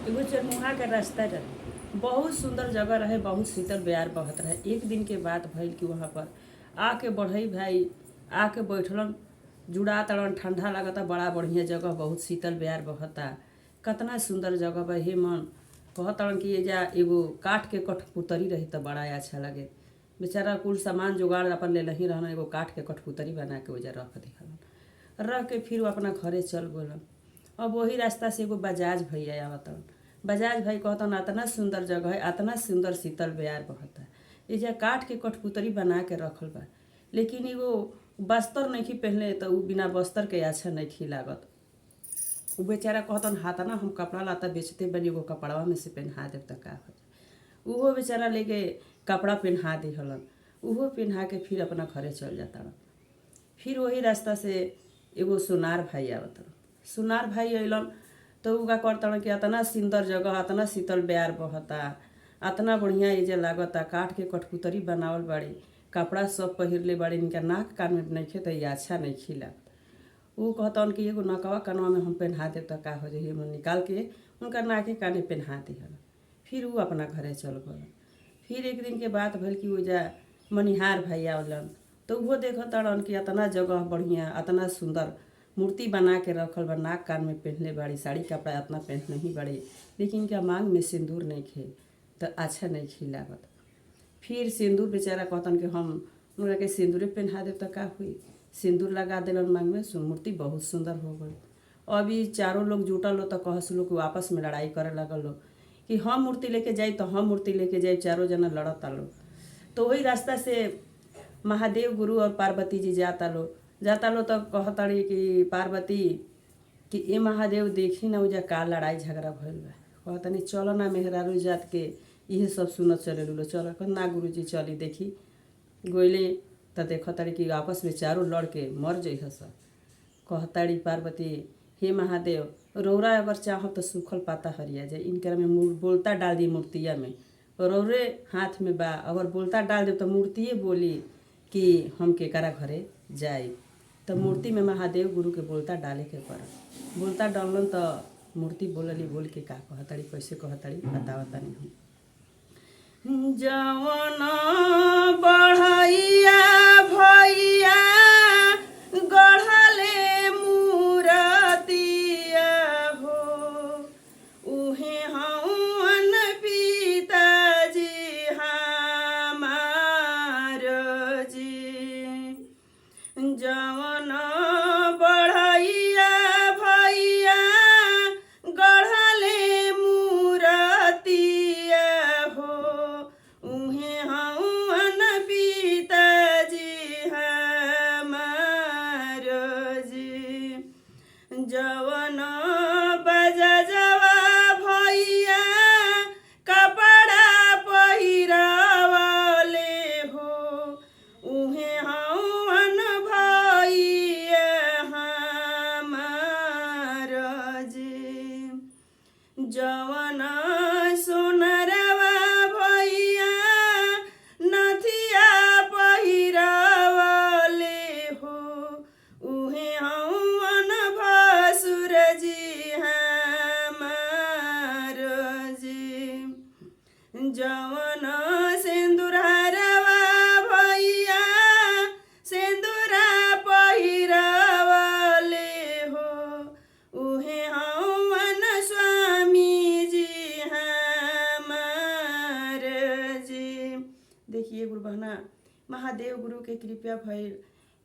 एगो चरमुहा के रास्ता रहे। बहुत सुंदर जगह रहे, बहुत शीतल बयार बहत रहे। एक दिन के बात भइल कि वहाँ पर आके बढ़ई भाई आके बैठलन, जुड़ा तड़न, ठंडा लागता, बड़ा बढ़िया जगह, बहुत शीतल बयार बहता, कतना सुंदर जगह बा। हे मन कहतड़न कि एजा एगो काठ के कठपुतरी रही त बड़ा अच्छा लगे। बेचारा कुल सामान जुगाड़ अपन ले लही रहन, एगो काठ के कठपुतरी बना के ओजा रख दिहलन। रख के फिर वो अपना घरे चल गलन। अब वही रास्ता से एगो बजाज भैया आवतन। बजाज भाई कहतन अतना सुंदर जगह है, अतना सुंदर शीतल बयार बहता, एजा काठ के कठपुतरी बना के रखल बा, लेकिन एगो बस्तर नहीं पहनले तो उ बिना बस्तर के अच्छा नहीं लागत। उ बेचारा कहतन हाथना हम कपड़ा लाता बेचते बनी, एगो कपड़वा में से पहना देव त का हो जाए। उहो बेचारा लेके कपड़ा पहना दिहलन। उहो पहना के फिर अपना घरे चल जाता। फिर वही रास्ता से एगो सोनार भाई आवतन। सोनार भाई अइलन तो उ का करतन कि अतना सुंदर जगह, अतना शीतल बयार बहता, अतना बढ़िया एजा लागता, काठ के कठपुतरी बनावल बाड़ी, कपड़ा सब पहिरले बाड़ी, इनका नाक कान में नइखे त ई अच्छा नइखे लागत। उ कहतन कि एगो नकवा कनवा में हम पहना देव त का हो जाई। हम निकाल के उनका नाके काने पहना दिहल। फिर उ अपना घरे चल गलन। फिर एक दिन के बात भइल कि ओजा मनिहार भाई आवलन तो उहो देखतड़न कि अतना जगह बढ़िया, अतना सुंदर मूर्ति बना के रखल बा, नाक कान में पहनले बाड़ी, साड़ी कपड़ा अतना पहन नहीं बाड़ी, लेकिन इनका मांग में सिंदूर नइखे त अच्छा नइखे लागत। फिर सिंदूर बेचारा कहतन कि हम उनका के सिंदूरे पहना देव त का हुई। सिंदूर लगा देलन मांग में, मूर्ति बहुत सुंदर हो गई। अभी चारों लोग जुटल हो तो कहस लोग आपस में लड़ाई करे लगल लोग कि हम मूर्ति लेके जाई तो हम मूर्ति लेके जाई, चारों जना लड़ता लोग। तो वही रास्ता से महादेव गुरु और पार्वती जी जाता लो तो कहताड़ी कि पार्वती कि ए महादेव देखी ना उजा का लड़ाई झगड़ा भइल बा। कहतनी चलो ना मेहरारू जात के इहे सब सुनत चले लो। चल ना गुरु जी चली देखी। गोइले त देखताड़ी कि आपस में चारों लड़ के मर जइहस। कहताड़ी पार्वती हे महादेव रौरा अगर चाहब तो सूखल पाता हरिया जाए, इनकर में बोलता डाल दी मूर्तिया में, रौरे हाथ में बा, अगर बोलता डाल दे तो मूर्तिए बोली कि हम केकरा घरे जाए। तो मूर्ति में महादेव गुरु के बोलता डाले के पड़ल। बोलता डालन तो मूर्ति बोलली, बोल के का कहताड़ी, कैसे कहताड़ी बतावतानी हम। जवन बढ़ैया भैया गढ़ले मूरतिया हो, उहे हवन पिताजी हमार जी। जवन बढ़ैया भैया गढ़ले मूरतिया हो, उहे हवन पिताजी हमार जी। जवन बजजवा भैया कपड़ा पहिरावले हो, उहे हवन भैया हमार जी। जवन सोनरवा भैया नथिया पहिरावले हो, उहे हवन भसुर जी हमार जी। जवन सिंदूरवा भैया सिंदूरा पहिरावले हो, उहे हवन स्वामी जी हमार जी। देखिए गुरु बहना, महादेव गुरु के कृपया भइल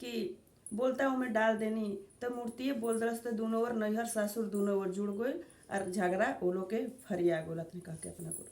कि बोलता में डाल देनी तो मूर्तिए बोल दरस तो दोनों ओर नैहर सासुर दोनों ओर जुड़ गई और झगड़ा वो लोग के फरिया गोला कह के अपना गुरु